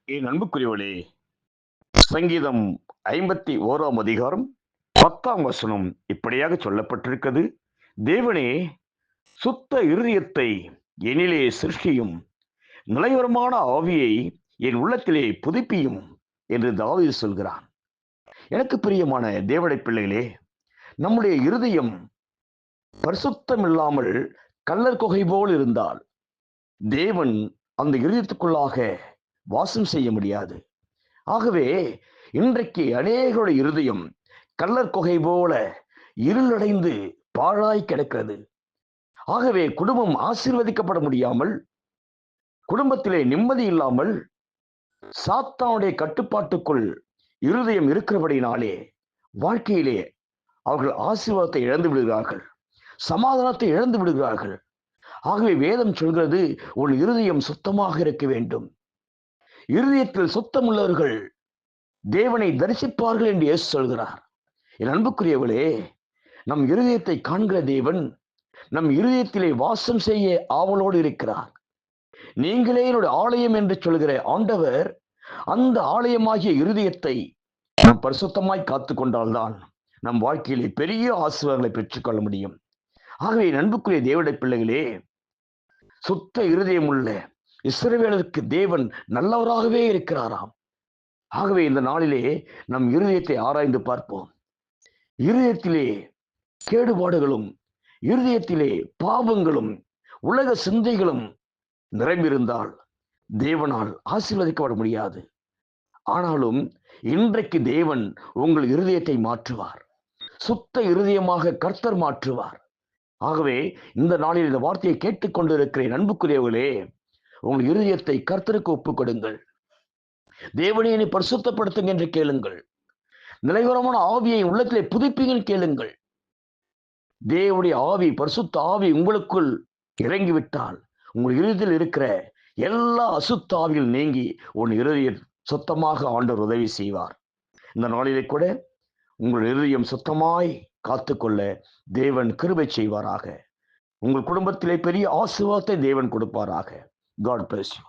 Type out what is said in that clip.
என் அன்புக்குரியவளே, சங்கீதம் 51ஆம் அதிகாரம் 10ஆம் வசனம் இப்படியாக சொல்லப்பட்டிருக்கிறது. தேவனே, சுத்த இருதயத்தை என்னிலே சிருஷ்டியும், நிலைவரமான ஆவியை என் உள்ளத்திலே புதுப்பியும் என்று தாவீது சொல்கிறான். எனக்கு பிரியமான தேவனுடைய பிள்ளைகளே, நம்முடைய இருதயம் பரிசுத்தம் இல்லாமல் கள்ளர் குகை போல் இருந்தால் தேவன் அந்த இருதயத்துக்குள்ளாக வாசம் செய்ய முடியாது. ஆகவே இன்றைக்கு அநேகருடைய இருதயம் கள்ளர் குகை போல இருளடைந்து பாழாய் கிடக்கிறது. ஆகவே குடும்பம் ஆசீர்வதிக்கப்பட முடியாமல், குடும்பத்திலே நிம்மதி இல்லாமல், சாத்தானுடைய கட்டுப்பாட்டுக்குள் இருதயம் இருக்கிறபடினாலே வாழ்க்கையிலே அவர்கள் ஆசீர்வாதத்தை இழந்து விடுகிறார்கள், சமாதானத்தை இழந்து விடுகிறார்கள். ஆகவே வேதம் சொல்கிறது, உன் இருதயம் சுத்தமாக இருக்க வேண்டும். இருதயத்தில் சுத்தம் உள்ளவர்கள் தேவனை தரிசிப்பார்கள் என்று இயேசு சொல்கிறார். என் அன்புக்குரியவளே, நம் இருதயத்தை காண்கிற தேவன் நம் இருதயத்திலே வாசம் செய்ய ஆவலோடு இருக்கிறார். நீங்களே என்னுடைய ஆலயம் என்று சொல்கிற ஆண்டவர் அந்த ஆலயமாகிய இருதயத்தை நாம் பரிசுத்தமாய் காத்து கொண்டால்தான் நம் வாழ்க்கையிலே பெரிய ஆசீர்வாதங்களை பெற்றுக்கொள்ள முடியும். ஆகவே அன்புக்குரிய தேவனுடைய பிள்ளைகளே, சுத்த இருதயம் உள்ள இஸ்ரவேலருக்கு தேவன் நல்லவராகவே இருக்கிறாராம். ஆகவே இந்த நாளிலே நம் இருதயத்தை ஆராய்ந்து பார்ப்போம். இருதயத்திலே கேடுபாடுகளும், இருதயத்திலே பாவங்களும், உலக சிந்தைகளும் நிறைந்திருந்தால் தேவனால் ஆசீர்வதிக்கப்பட முடியாது. ஆனாலும் இன்றைக்கு தேவன் உங்கள் இருதயத்தை மாற்றுவார். சுத்த இருதயமாக கர்த்தர் மாற்றுவார். ஆகவே இந்த நாளில் இந்த வார்த்தையை கேட்டுக்கொண்டிருக்கிறேன் அன்புக்குரியவர்களே, உங்கள் இருதயத்தை கர்த்தருக்கு ஒப்புக் கொடுங்கள். தேவனை என்னை பரிசுத்தப்படுத்துங்க என்று கேளுங்கள். நிலைவரமான ஆவியை உள்ளத்திலே புதுப்பிங்க கேளுங்கள். தேவனுடைய ஆவி, பரிசுத்த ஆவி உங்களுக்குள் இறங்கிவிட்டால் உங்கள் இருதயத்தில் இருக்கிற எல்லா அசுத்த ஆவிகள் நீங்கி உன் இருதயம் சுத்தமாக ஆண்டவர் உதவி செய்வார். இந்த நாளிலே கூட உங்கள் இருதயம் சுத்தமாய் காத்துக்கொள்ள தேவன் கிருபை செய்வாராக. உங்கள் குடும்பத்திலே பெரிய ஆசீர்வாதத்தை தேவன் கொடுப்பாராக. God bless you.